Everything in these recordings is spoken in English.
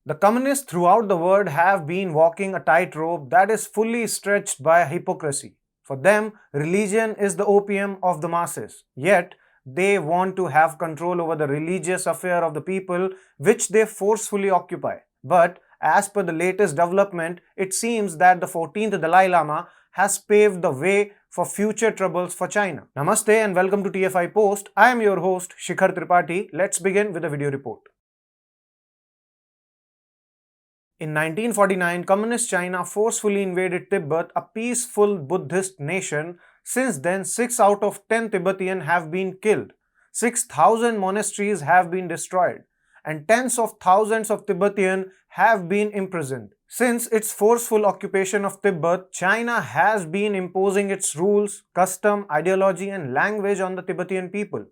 The communists throughout the world have been walking a tightrope that is fully stretched by hypocrisy. For them, religion is the opium of the masses. Yet, they want to have control over the religious affair of the people which they forcefully occupy. But as per the latest development, it seems that the 14th Dalai Lama has paved the way for future troubles for China. Namaste and welcome to TFI Post. I am your host Shikhar Tripathi. Let's begin with a video report. In 1949, Communist China forcefully invaded Tibet, a peaceful Buddhist nation. Since then, 6 out of 10 Tibetan have been killed, 6,000 monasteries have been destroyed, and tens of thousands of Tibetan have been imprisoned. Since its forceful occupation of Tibet, China has been imposing its rules, custom, ideology and language on the Tibetan people.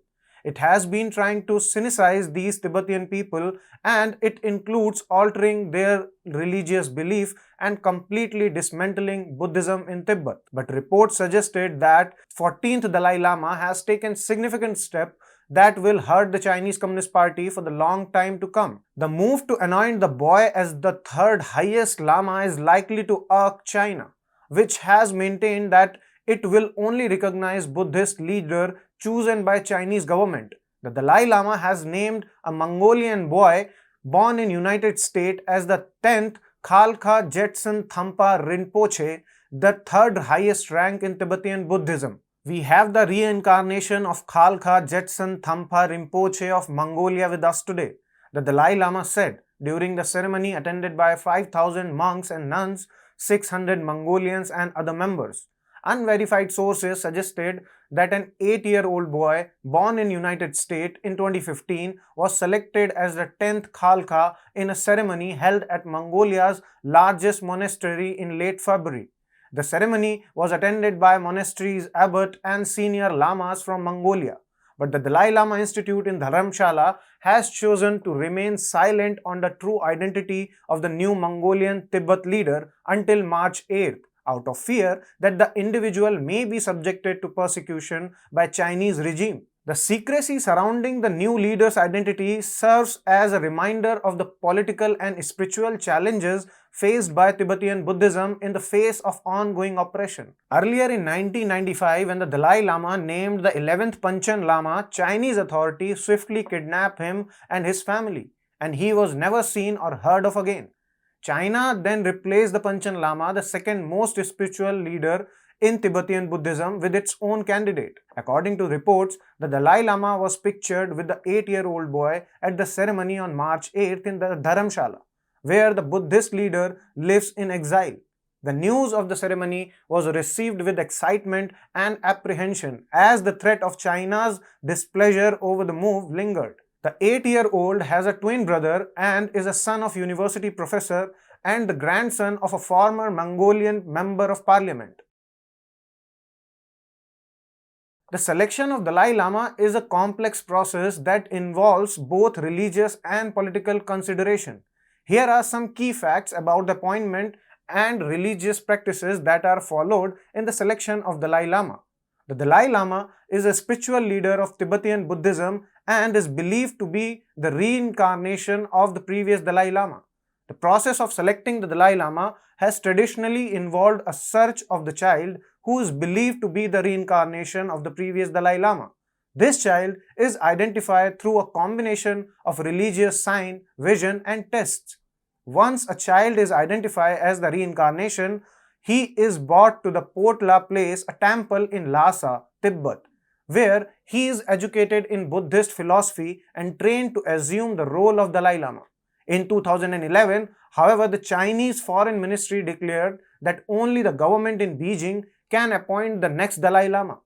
It has been trying to sinicize these Tibetan people, and it includes altering their religious belief and completely dismantling Buddhism in Tibet. But reports suggested that 14th Dalai Lama has taken significant steps that will hurt the Chinese Communist Party for the long time to come. The move to anoint the boy as the third highest Lama is likely to irk China, which has maintained that it will only recognize Buddhist leader chosen by Chinese government. The Dalai Lama has named a Mongolian boy born in United States as the 10th Khalkha Jetsun Thampa Rinpoche, the third highest rank in Tibetan Buddhism. We have the reincarnation of Khalkha Jetsun Thampa Rinpoche of Mongolia with us today. The Dalai Lama said during the ceremony attended by 5,000 monks and nuns, 600 Mongolians and other members. Unverified sources suggested that an 8-year-old boy born in United States in 2015 was selected as the 10th Khalkha in a ceremony held at Mongolia's largest monastery in late February. The ceremony was attended by monastery's abbot and senior lamas from Mongolia. But the Dalai Lama Institute in Dharamshala has chosen to remain silent on the true identity of the new Mongolian Tibet leader until March 8th. Out of fear that the individual may be subjected to persecution by Chinese regime. The secrecy surrounding the new leader's identity serves as a reminder of the political and spiritual challenges faced by Tibetan Buddhism in the face of ongoing oppression. Earlier in 1995, when the Dalai Lama named the 11th Panchen Lama, Chinese authorities swiftly kidnapped him and his family, and he was never seen or heard of again. China then replaced the Panchen Lama, the second most spiritual leader in Tibetan Buddhism, with its own candidate. According to reports, the Dalai Lama was pictured with the 8-year-old boy at the ceremony on March 8th in the Dharamshala, where the Buddhist leader lives in exile. The news of the ceremony was received with excitement and apprehension as the threat of China's displeasure over the move lingered. The 8-year-old has a twin brother and is a son of university professor and the grandson of a former Mongolian member of parliament. The selection of Dalai Lama is a complex process that involves both religious and political consideration. Here are some key facts about the appointment and religious practices that are followed in the selection of Dalai Lama. The Dalai Lama is a spiritual leader of Tibetan Buddhism and is believed to be the reincarnation of the previous Dalai Lama. The process of selecting the Dalai Lama has traditionally involved a search of the child who is believed to be the reincarnation of the previous Dalai Lama. This child is identified through a combination of religious sign, vision and tests. Once a child is identified as the reincarnation, he is brought to the Potla place, a temple in Lhasa, Tibet, where he is educated in Buddhist philosophy and trained to assume the role of Dalai Lama. In 2011, however, the Chinese Foreign Ministry declared that only the government in Beijing can appoint the next Dalai Lama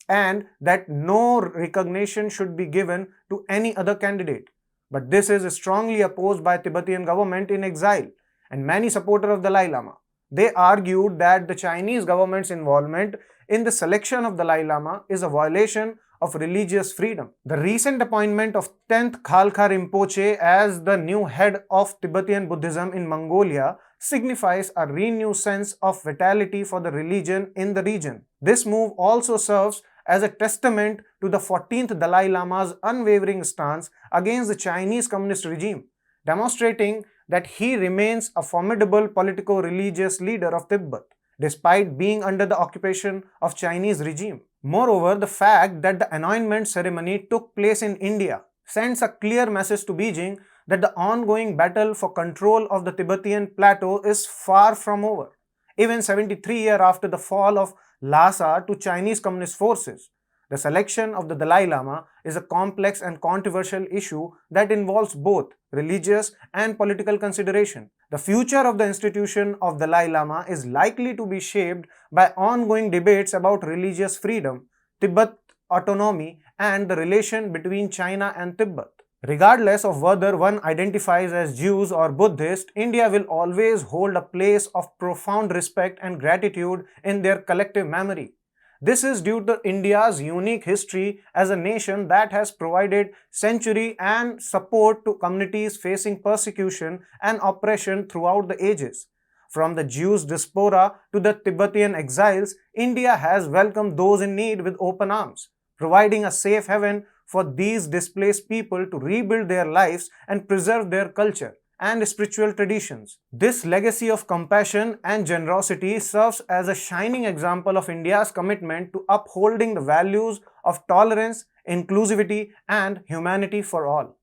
and that no recognition should be given to any other candidate. But this is strongly opposed by Tibetan government in exile and many supporters of Dalai Lama. They argued that the Chinese government's involvement in the selection of Dalai Lama is a violation of religious freedom. The recent appointment of 10th Khalkha Rinpoche as the new head of Tibetan Buddhism in Mongolia signifies a renewed sense of vitality for the religion in the region. This move also serves as a testament to the 14th Dalai Lama's unwavering stance against the Chinese Communist regime, demonstrating that he remains a formidable politico-religious leader of Tibet, despite being under the occupation of Chinese regime. Moreover, the fact that the anointment ceremony took place in India sends a clear message to Beijing that the ongoing battle for control of the Tibetan plateau is far from over. Even 73 years after the fall of Lhasa to Chinese Communist forces, the selection of the Dalai Lama is a complex and controversial issue that involves both religious and political consideration. The future of the institution of Dalai Lama is likely to be shaped by ongoing debates about religious freedom, Tibet autonomy, and the relation between China and Tibet. Regardless of whether one identifies as Jews or Buddhist, India will always hold a place of profound respect and gratitude in their collective memory. This is due to India's unique history as a nation that has provided sanctuary and support to communities facing persecution and oppression throughout the ages. From the Jews diaspora to the Tibetan exiles, India has welcomed those in need with open arms, providing a safe haven for these displaced people to rebuild their lives and preserve their culture and spiritual traditions. This legacy of compassion and generosity serves as a shining example of India's commitment to upholding the values of tolerance, inclusivity, and humanity for all.